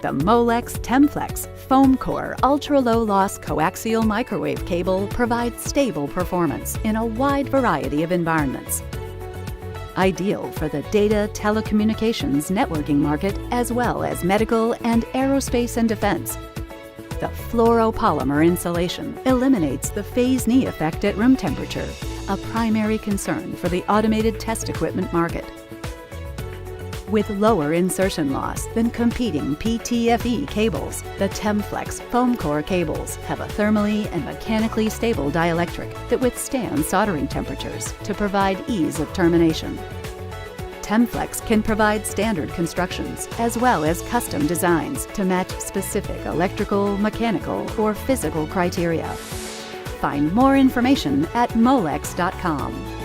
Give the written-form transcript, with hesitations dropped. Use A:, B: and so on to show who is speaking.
A: The Molex Temp-Flex foam core ultra-low loss coaxial microwave cable provides stable performance in a wide variety of environments. Ideal for the data, telecommunications, networking market, as well as medical and aerospace and defense. The fluoropolymer insulation eliminates the phase knee effect at room temperature, a primary concern for the automated test equipment market. With lower insertion loss than competing PTFE cables, the Temp-Flex foam core cables have a thermally and mechanically stable dielectric that withstands soldering temperatures to provide ease of termination. Temp-Flex can provide standard constructions as well as custom designs to match specific electrical, mechanical, or physical criteria. Find more information at molex.com.